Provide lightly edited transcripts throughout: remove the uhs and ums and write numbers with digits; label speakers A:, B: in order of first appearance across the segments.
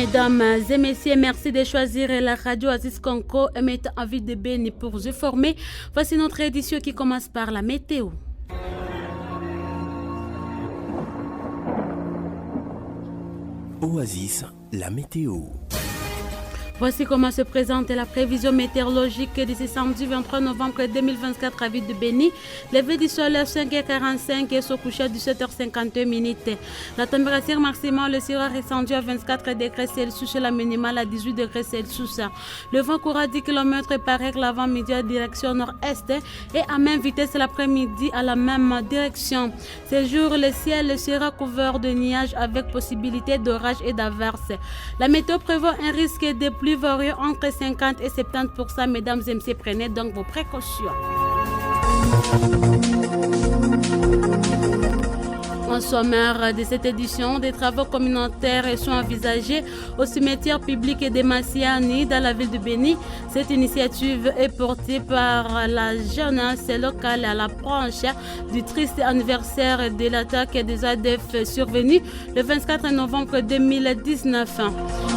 A: Mesdames et messieurs, merci de choisir la radio Aziz Konko et mettre en vie de Béni pour vous former. Voici notre édition qui commence par la météo.
B: Oasis, la météo.
A: Voici comment se présente la prévision météorologique de ce samedi 23 novembre 2024 à Ville de Béni. Levé du soleil 5h45 et au coucher 17h51. La température maximale sera descendue à 24 degrés Celsius et la minimale à 18 degrés Celsius. Le vent courra 10 km par heure l'avant-midi en direction nord-est et à même vitesse l'après-midi à la même direction. Ce jour, le ciel sera couvert de nuages avec possibilité d'orage et d'averses. La météo prévoit un risque de pluie varieux entre 50 et 70%. Mesdames et messieurs, prenez donc vos précautions. En sommaire de cette édition, des travaux communautaires sont envisagés au cimetière public de Massiani dans la ville de Béni. Cette initiative est portée par la jeunesse locale à l'approche du triste anniversaire de l'attaque des ADF survenue le 24 novembre 2019.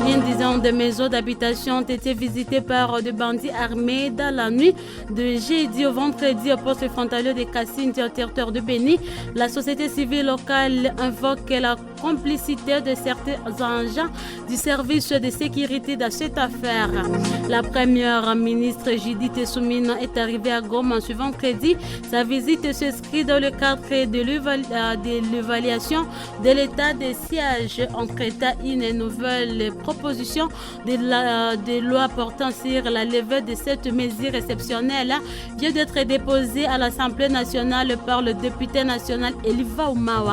A: Une dizaine de maisons d'habitation ont été visitées par des bandits armés dans la nuit de jeudi au vendredi au poste frontalier de Cassine au territoire de Béni. La société civile locale invoque la complicité de certains agents du service de sécurité dans cette affaire. La première ministre Judith Soumine est arrivée à Goma ce vendredi. Sa visite s'inscrit dans le cadre de l'évaluation de l'état de siège en traitant une nouvelle proposition de loi portant sur la levée de cette mesure exceptionnelle vient d'être déposée à l'Assemblée nationale par le député national Eliva Oumawa.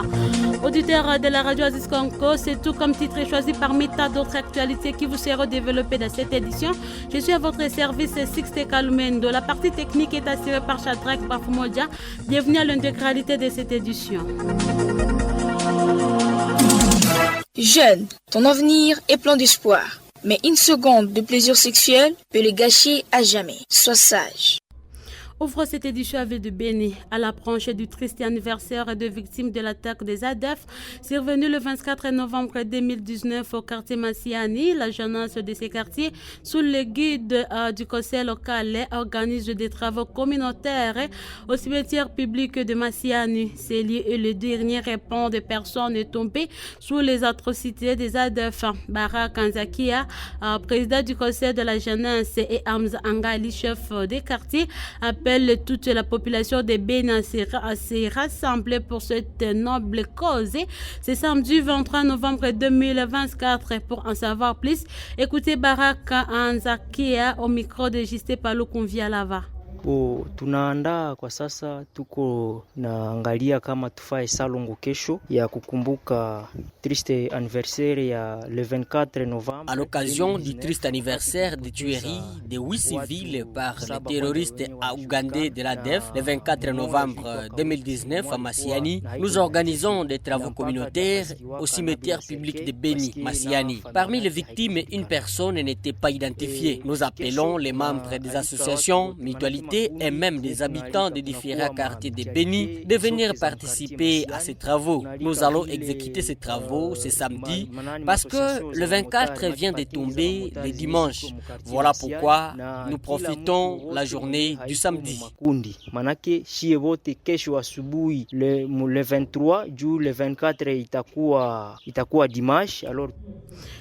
A: Auditeur de la radio Aziz Konko, c'est tout comme titre choisi parmi tas d'autres actualités qui vous seront développées dans cette édition. Je suis à votre service Sixte Kalumendo. La partie technique est assurée par Shadrach Bafoumodia. Bienvenue à l'intégralité de cette édition.
C: Jeune, ton avenir est plein d'espoir. Mais une seconde de plaisir sexuel peut le gâcher à jamais. Sois sage.
A: Ouvre cette édition avec de Béni à l'approche du triste anniversaire de victimes de l'attaque des ADF survenue le 24 novembre 2019 au quartier Massiani. La jeunesse de ces quartiers, sous le guide du conseil local, organise des travaux communautaires au cimetière public de Massiani. C'est lieu et le dernier répond de personnes tombées sous les atrocités des ADF. Barak Kanzakia, président du conseil de la jeunesse, et Hamza Angali, chef des quartiers, appelle toute la population de Béni à se rassembler pour cette noble cause. C'est samedi 23 novembre 2024. Pour en savoir plus, écoutez Baraka Anzakia au micro de Justin Palou Convia Lava.
D: Tunaandaa kwa sasa, tuko naangalia kama tufae salongo kesho ya kukumbuka triste anniversaire ya le 24 novembre.
E: À l'occasion du triste anniversaire des tueries de 8 civils par les terroristes ougandais de l'ADF le 24 novembre 2019 à Massiani, nous organisons des travaux communautaires au cimetière public de Béni, Massiani. Parmi les victimes, une personne n'était pas identifiée. Nous appelons les membres des associations, mutualités et même des habitants des différents quartiers de Béni de venir participer à ces travaux. Nous allons exécuter ces travaux ce samedi parce que le 24 vient de tomber le dimanche. Voilà pourquoi nous profitons la journée du samedi.
D: Manake shie wote kesho asubuhi le 23 juu le 24 itakuwa dimanche. Alors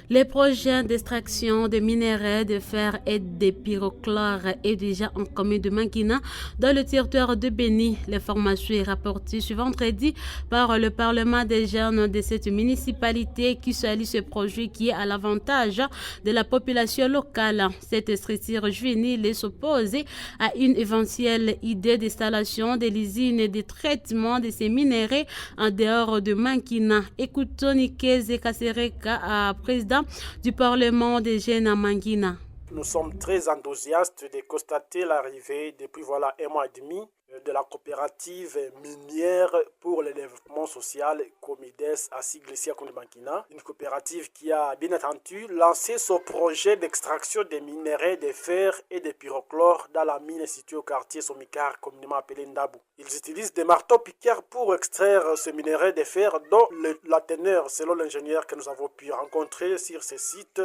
A: les projets d'extraction de minerais de fer et de pyrochlore est déjà en commun de Mankina dans le territoire de Béni. L'information est rapportée ce vendredi par le Parlement des jeunes de cette municipalité qui salue ce projet qui est à l'avantage de la population locale. Cette structure juvénile s'oppose à une éventuelle idée d'installation de l'usine de traitement de ces minerais en dehors de Mankina. Écoutons Nikeze Kasereka, président du Parlement des jeunes à Mankina.
F: Nous sommes très enthousiastes de constater l'arrivée depuis un mois et demi
B: de la coopérative minière pour le développement social Comides à Siglesia Kondemakina, une coopérative qui a bien entendu lancé son projet d'extraction des minerais de fer et de pyrochlore dans la mine située au quartier Somikar, communément appelé Ndabu. Ils utilisent des marteaux piqueurs pour extraire ce minerai de fer dont la teneur, selon l'ingénieur que nous avons pu rencontrer sur ce site,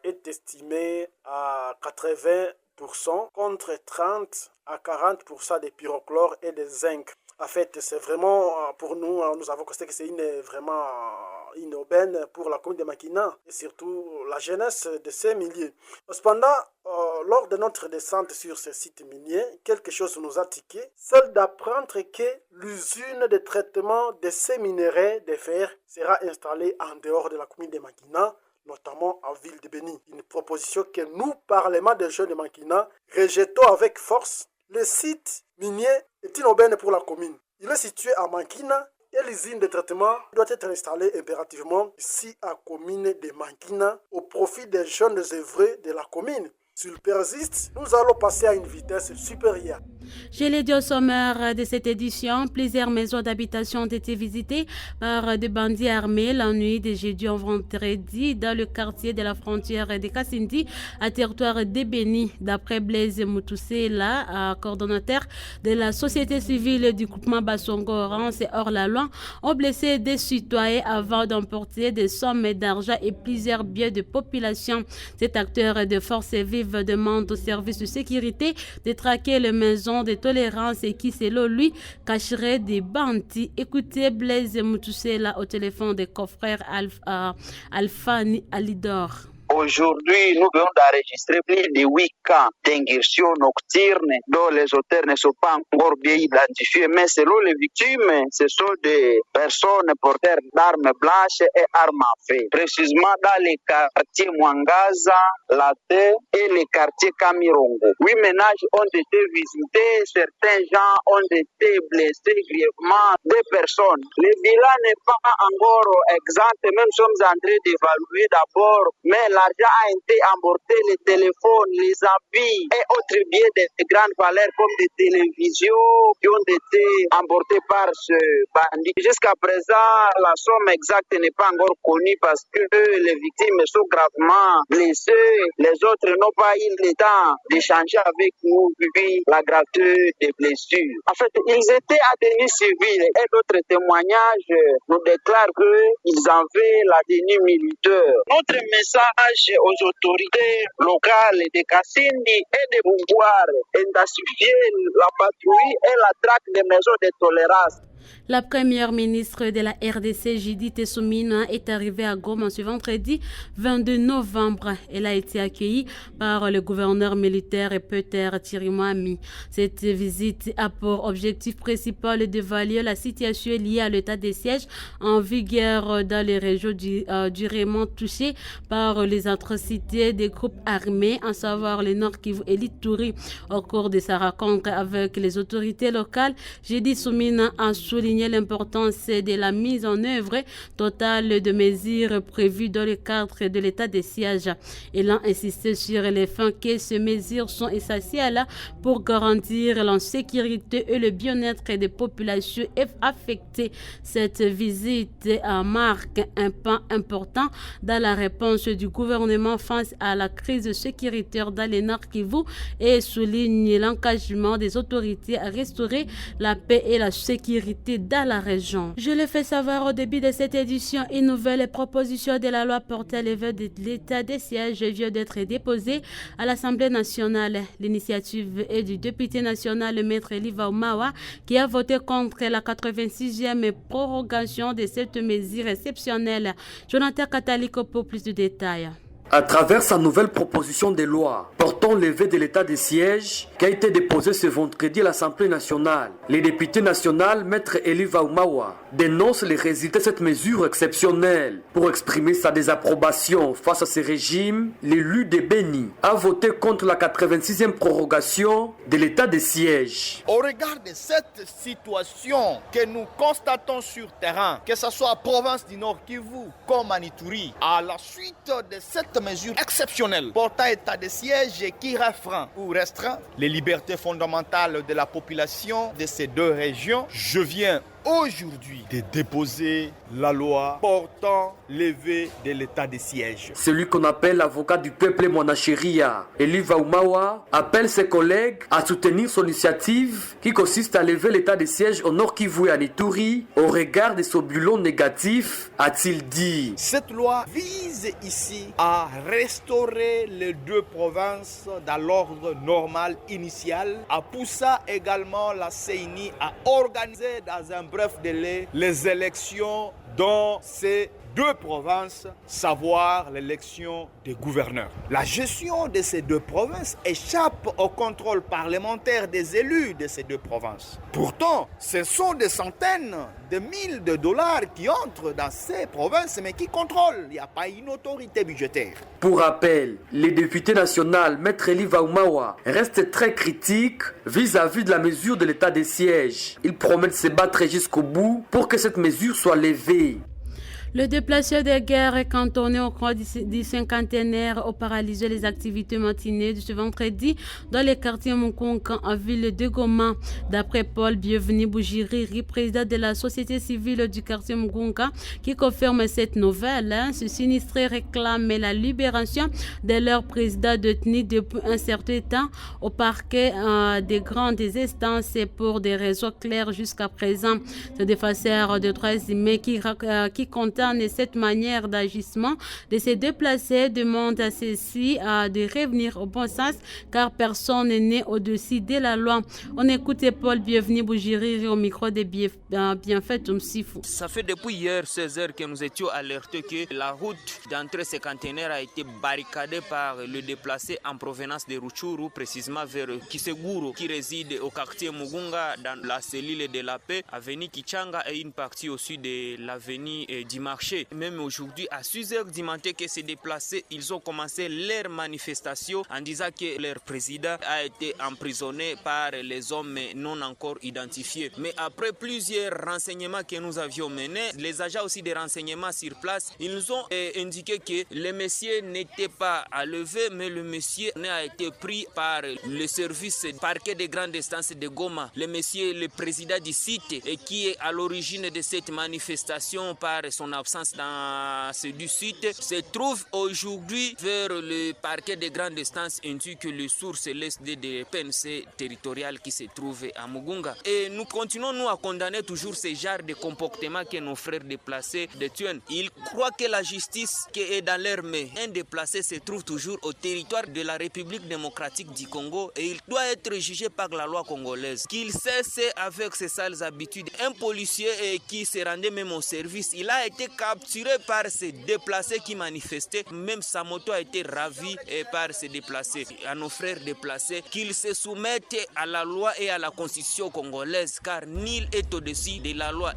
B: est estimée à 80% contre 30 à 40% de pyrochlore et de zinc. En fait, c'est vraiment, pour nous, nous avons constaté que c'est vraiment une aubaine pour la commune de Makina et surtout la jeunesse de ces milieux. Cependant, lors de notre descente sur ce site minier, quelque chose nous a tiqué, celle d'apprendre que l'usine de traitement de ces minerais de fer sera installée en dehors de la commune de Makina, notamment en ville de Béni. Une proposition que nous, Parlement des jeunes de Makina, rejetons avec force. Le site minier est une aubaine pour la commune. Il est situé à Mankina et l'usine de traitement doit être installée impérativement ici à la commune de Mankina au profit des jeunes œuvrés de la commune. S'il persiste, nous allons passer à une vitesse supérieure.
A: Je l'ai dit au sommaire de cette édition, plusieurs maisons d'habitation ont été visitées par des bandits armés la nuit de jeudi au vendredi dans le quartier de la frontière de Kassindi, à territoire de Béni. D'après Blaise Moutoussela, coordonnateur de la société civile du groupement Bassongo Orange et hors la loi, ont blessé des citoyens avant d'emporter des sommes d'argent et plusieurs biens de population. Cet acteur de force vive demande aux services de sécurité de traquer les maisons de tolérance et qui, selon lui, cacherait des bandits. Écoutez Blaise Moutoussela au téléphone des confrères Alphani Alidor.
F: Aujourd'hui, nous venons d'enregistrer plus de 8 cas d'ingursion nocturne dont les auteurs ne sont pas encore bien identifiés. Mais selon les victimes, ce sont des personnes porteurs d'armes blanches et armes à feu. Précisément dans les quartiers Mwangaza, Laté et les quartiers Kamirongo. 8 ménages ont été visités, certains gens ont été blessés grièvement, 2 personnes. Le bilan n'est pas encore exact, même nous sommes en train d'évaluer d'abord, mais l'argent a été emporté, les téléphones, les habits et autres biens de grande valeur comme des télévisions qui ont été emportés par ce bandit. Jusqu'à présent, la somme exacte n'est pas encore connue parce que les victimes sont gravement blessées. Les autres n'ont pas eu le temps d'échanger avec nous vu la gravité des blessures. En fait, ils étaient à tenue civile et d'autres témoignages nous déclarent qu'ils avaient la tenue militaire. Notre message aux autorités locales de Kassindi et de Bungouar d'intensifier la patrouille et la traque des maisons de tolérance.
A: La première ministre de la RDC, Judith Soumina, est arrivée à Goma ce vendredi 22 novembre. Elle a été accueillie par le gouverneur militaire Peter Chirimwami. Cette visite a pour objectif principal d'évaluer la situation liée à l'état de siège en vigueur dans les régions durement touchées par les atrocités des groupes armés, à savoir le Nord Kivu et l'Ituri. Au cours de sa rencontre avec les autorités locales, Judith Soumina a souligné l'importance de la mise en œuvre totale de mesures prévues dans le cadre de l'état de siège. Elle a insisté sur le fait que ces mesures sont essentielles pour garantir la sécurité et le bien-être des populations affectées. Cette visite marque un pas important dans la réponse du gouvernement face à la crise sécuritaire dans le Nord Kivu et souligne l'engagement des autorités à restaurer la paix et la sécurité dans la région. Je le fais savoir au début de cette édition, une nouvelle proposition de la loi portant levée de l'état des sièges vient d'être déposée à l'Assemblée nationale. L'initiative est du député national Maître Eliva Umawa qui a voté contre la 86e prorogation de cette mesure exceptionnelle. Jonathan Kataliko pour plus de détails.
G: À travers sa nouvelle proposition de loi portant levée de l'état de siège qui a été déposée ce vendredi à l'Assemblée nationale, le député national Maître Eliva Umawa dénonce les résultats de cette mesure exceptionnelle. Pour exprimer sa désapprobation face à ces régimes, l'élu de Beni a voté contre la 86e prorogation de l'état de siège.
H: Au regard de cette situation que nous constatons sur terrain, que ce soit à province du Nord Kivu comme à Ituri, à la suite de cette mesure exceptionnelle portant état de siège qui restreint les libertés fondamentales de la population de ces deux régions, je viens aujourd'hui de déposer la loi portant levée de l'état de siège.
G: Celui qu'on appelle l'avocat du peuple Mwanasheria, Eli Vaumawa, appelle ses collègues à soutenir son initiative qui consiste à lever l'état de siège au Nord Kivu et à Ituri au regard de son bilan négatif, a-t-il dit.
H: Cette loi vise ici à restaurer les deux provinces dans l'ordre normal initial, à pousser également la CENI à organiser dans un bref délai les élections dans ces deux provinces, savoir l'élection des gouverneurs. La gestion de ces deux provinces échappe au contrôle parlementaire des élus de ces deux provinces. Pourtant, ce sont des centaines de milliers de dollars qui entrent dans ces provinces, mais qui contrôlent. Il n'y a pas une autorité budgétaire.
G: Pour rappel, le député national, Maître Eli Vaumawa, reste très critique vis-à-vis de la mesure de l'état de siège. Il promet de se battre jusqu'au bout pour que cette mesure soit levée.
A: Le déplacé de guerre est cantonné au croix du cinquantenaire au paralysé les activités matinées de ce vendredi dans les quartiers Mukunkan en ville de Goma. D'après Paul Bienvenu Boujiriri, président de la société civile du quartier Mukunkan, qui confirme cette nouvelle, ce sinistré réclame la libération de leur président détenu depuis un certain temps au parquet des grandes instances pour des raisons claires jusqu'à présent. Ce défenseur de droits humains qui condamne cette manière d'agissement de se déplacer demande à ceux-ci de revenir au bon sens car personne n'est au-dessus de la loi. On écoute Paul Bienvenu Boujiriri au micro de Bienfait Tumsifou.
I: Ça fait depuis hier 16h que nous étions alertés que la route d'entrée cinquantenaire a été barricadée par le déplacé en provenance de Rutshuru, précisément vers Kiseguro, qui réside au quartier Mugunga dans la cellule de la paix, avenue Kichanga et une partie au sud de l'avenue Dimarché. Même aujourd'hui, à 6h du matin que s'est déplacé, ils ont commencé leur manifestation en disant que leur président a été emprisonné par les hommes non encore identifiés. Mais après plusieurs renseignements que nous avions menés, les agents aussi des renseignements sur place, ils nous ont indiqué que le monsieur n'était pas à lever, mais le monsieur a été pris par le service parquet des grandes instances de Goma. Le monsieur, le président du site, et qui est à l'origine de cette manifestation par son absence dans ce du site, se trouve aujourd'hui vers le parquet des grandes instances ainsi que le source LSD de PNC territorial qui se trouve à Mugunga. Et nous continuons nous à condamner toujours ce genre de comportement que nos frères déplacés détiennent. Ils croient que la justice qui est dans leur main, un déplacé se trouve toujours au territoire de la République démocratique du Congo et il doit être jugé par la loi congolaise. Qu'il cesse avec ses sales habitudes. Un policier qui se rendait même au service, il a été capturé par ces déplacés qui manifestaient. Même sa moto a été ravie par ces déplacés. À nos frères déplacés, qu'ils se soumettent à la loi et à la constitution congolaise, car nul est au-dessus de la loi.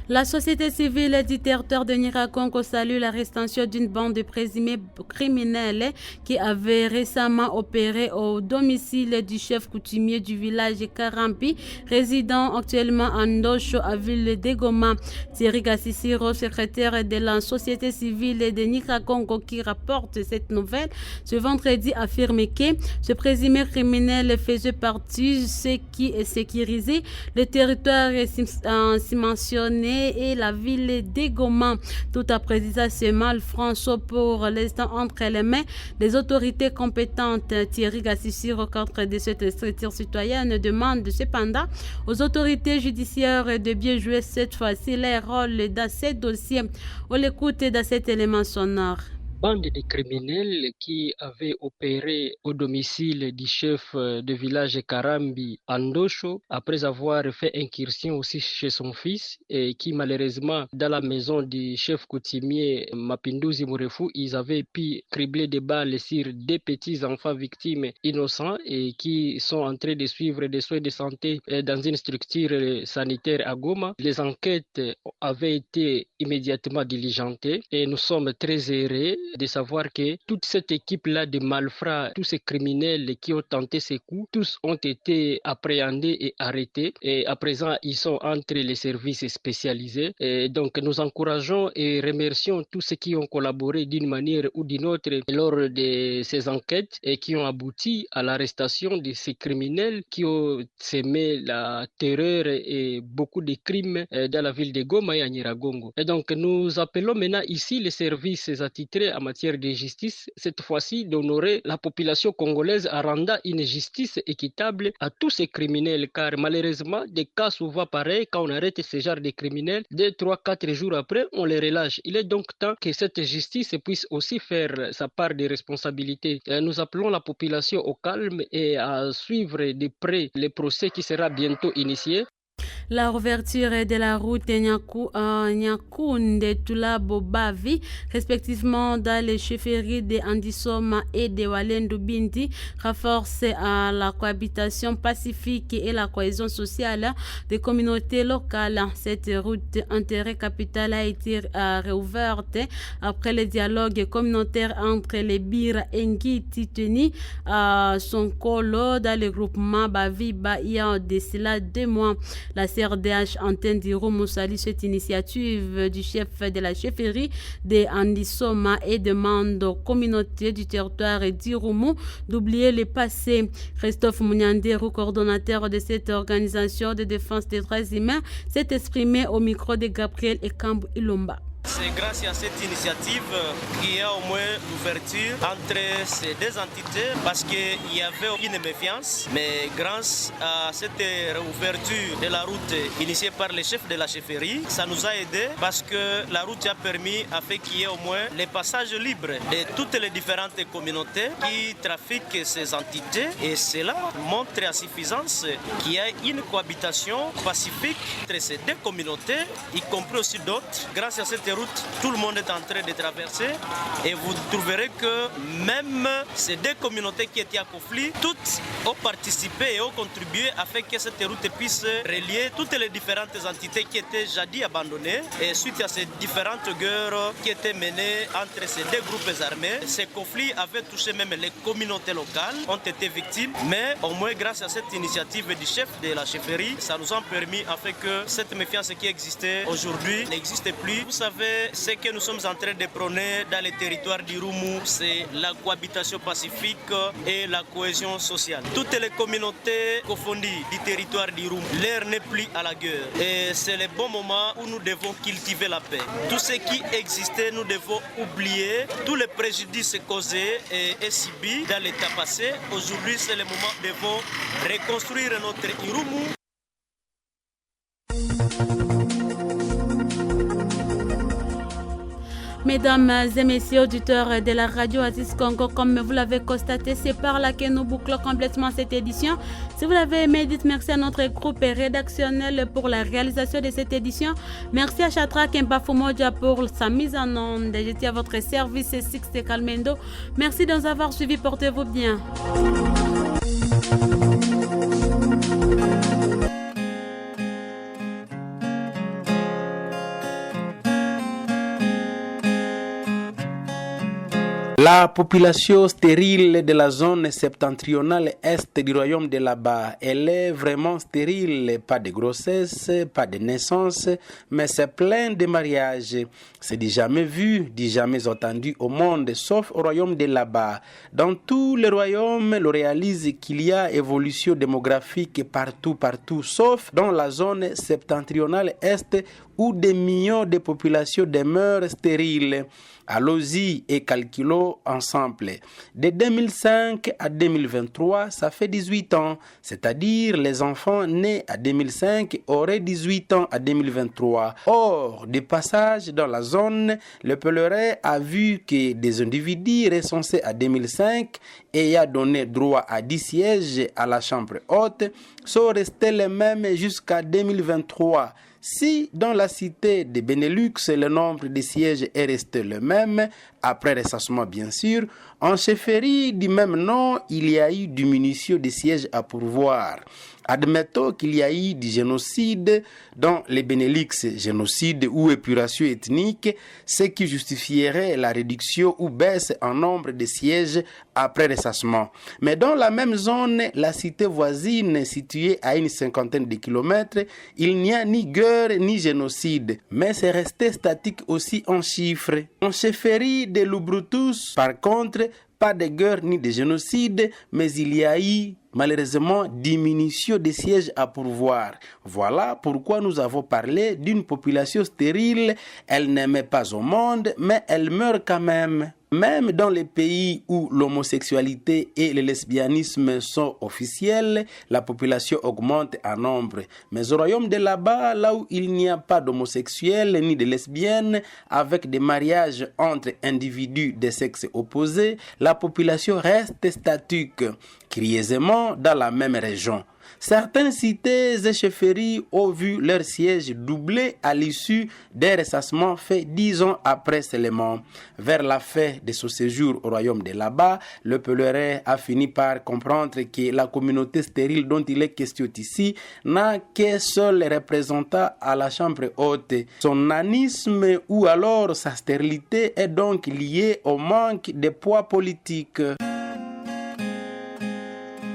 A: La société civile du territoire de Nyiragongo salue l'arrestation d'une bande de présumés criminels qui avait récemment opéré au domicile du chef coutumier du village Karampi, résidant actuellement en Ndosho à ville de Goma. Thierry Gassissiro, secrétaire de la société civile de Nyiragongo qui rapporte cette nouvelle, ce vendredi affirme que ce présumé criminel faisait partie de ce qui est sécurisé. Le territoire est mentionné et la ville de Goma. Tout à préciser ce malfrançon pour l'instant entre les mains des autorités compétentes. Thierry Gassissiro, cadre de cette structure citoyenne, demande cependant aux autorités judiciaires de bien jouer cette fois-ci les rôles dans ces dossiers. On l'écoute dans cet élément sonore.
J: bande de criminels qui avait opéré au domicile du chef de village Karambi Andosho après avoir fait incursion aussi chez son fils et qui malheureusement dans la maison du chef coutumier Mapinduzi Murefu, ils avaient pu cribler des balles sur deux petits enfants victimes innocents et qui sont en train de suivre des soins de santé dans une structure sanitaire à Goma. Les enquêtes avaient été immédiatement diligentées et nous sommes très heureux de savoir que toute cette équipe-là de malfrats, tous ces criminels qui ont tenté ces coups, tous ont été appréhendés et arrêtés et à présent ils sont entre les services spécialisés. Et donc nous encourageons et remercions tous ceux qui ont collaboré d'une manière ou d'une autre lors de ces enquêtes et qui ont abouti à l'arrestation de ces criminels qui ont semé la terreur et beaucoup de crimes dans la ville de Goma et à Nyiragongo. Et donc nous appelons maintenant ici les services attitrés en matière de justice, cette fois-ci d'honorer la population congolaise en rendant une justice équitable à tous ces criminels, car malheureusement des cas souvent pareils, quand on arrête ce genre de criminels, 2, 3, 4 jours après on les relâche. Il est donc temps que cette justice puisse aussi faire sa part de responsabilité. Nous appelons la population au calme et à suivre de près le procès qui sera bientôt initié.
A: La ouverture de la route Nyakounde Tulabo Bavi, respectivement dans les chefferies de Andisoma et de Walendu Bindi, renforce la cohabitation pacifique et la cohésion sociale des communautés locales. Cette route intérêt capital a été réouverte après le dialogue communautaire entre les Bira Engi Titeni à Sonkolo dans le groupement Bavi il y a de cela 2 mois. La CRDH antenne d'Irumu salue cette initiative du chef de la chefferie de Andisoma et demande aux communautés du territoire d'Irumu d'oublier le passé. Christophe Mouniandero, coordonnateur de cette organisation de défense des droits humains, s'est exprimé au micro de Gabriel Ekambu Ilomba.
K: C'est grâce à cette initiative qu'il y a au moins l'ouverture entre ces deux entités parce qu'il y avait une méfiance. Mais grâce à cette réouverture de la route initiée par le chef de la chefferie, ça nous a aidé parce que la route a permis à faire qu'il y ait au moins les passages libres de toutes les différentes communautés qui trafiquent ces entités. Et cela montre à suffisance qu'il y a une cohabitation pacifique entre ces deux communautés, y compris aussi d'autres. Grâce à cette route, tout le monde est en train de traverser et vous trouverez que même ces deux communautés qui étaient en conflit, toutes ont participé et ont contribué afin que cette route puisse relier toutes les différentes entités qui étaient jadis abandonnées. Et suite à ces différentes guerres qui étaient menées entre ces deux groupes armés, ces conflits avaient touché même les communautés locales, ont été victimes, mais au moins grâce à cette initiative du chef de la chefferie, ça nous a permis afin que cette méfiance qui existait aujourd'hui n'existe plus. Vous savez, ce que nous sommes en train de prôner dans les territoires d'Irumu, c'est la cohabitation pacifique et la cohésion sociale. Toutes les communautés confondues du territoire d'Irumu, l'air n'est plus à la guerre. Et c'est le bon moment où nous devons cultiver la paix. Tout ce qui existait, nous devons oublier tous les préjudices causés et subis dans l'état passé. Aujourd'hui, c'est le moment où nous devons reconstruire notre Irumu.
A: Mesdames et messieurs auditeurs de la radio Aziz Congo, comme vous l'avez constaté, c'est par là que nous bouclons complètement cette édition. Si vous l'avez aimé, dites merci à notre groupe rédactionnel pour la réalisation de cette édition. Merci à Chatra Kembafumoja pour sa mise en onde. J'étais à votre service, Sixte Calmendo. Merci de nous avoir suivis. Portez-vous bien.
L: La population stérile de la zone septentrionale est du royaume de là-bas, elle est vraiment stérile, pas de grossesse, pas de naissance, mais c'est plein de mariages. C'est du jamais vu, du jamais entendu au monde, sauf au royaume de là-bas. Dans tous les royaumes, on réalise qu'il y a évolution démographique partout, sauf dans la zone septentrionale est où des millions de populations demeurent stériles. Allons-y et calculons ensemble. De 2005 à 2023, ça fait 18 ans, c'est-à-dire les enfants nés à 2005 auraient 18 ans à 2023. Or, de passage dans la zone, le pèlerin a vu que des individus recensés à 2005 et a donné droit à 10 sièges à la chambre haute sont restés les mêmes jusqu'à 2023. Si dans la cité de Benelux, le nombre de sièges est resté le même, après recensement bien sûr, en chefferie du même nom, il y a eu diminution des sièges à pourvoir. Admettons qu'il y a eu du génocide dans les Benelux, génocide ou épuration ethnique, ce qui justifierait la réduction ou baisse en nombre de sièges après recensement. Mais dans la même zone, la cité voisine située à une cinquantaine de kilomètres, il n'y a ni guerre ni génocide, mais c'est resté statique aussi en chiffres. En chefferie de Lubrutus, par contre, pas de guerre ni de génocide, mais il y a eu malheureusement diminution des sièges à pourvoir. Voilà pourquoi nous avons parlé d'une population stérile. Elle n'aimait pas au monde, mais elle meurt quand même. Même dans les pays où l'homosexualité et le lesbianisme sont officiels, la population augmente en nombre. Mais au royaume de là-bas, là où il n'y a pas d'homosexuels ni de lesbiennes, avec des mariages entre individus de sexe opposé, la population reste statique, curieusement dans la même région. Certaines cités et chefferies ont vu leur siège doubler à l'issue des recenssements faits 10 ans après seulement. Vers la fin de ce séjour au royaume de là-bas, le pèlerin a fini par comprendre que la communauté stérile dont il est question ici n'a qu'un seul représentant à la chambre haute. Son nanisme ou alors sa stérilité est donc liée au manque de poids politique.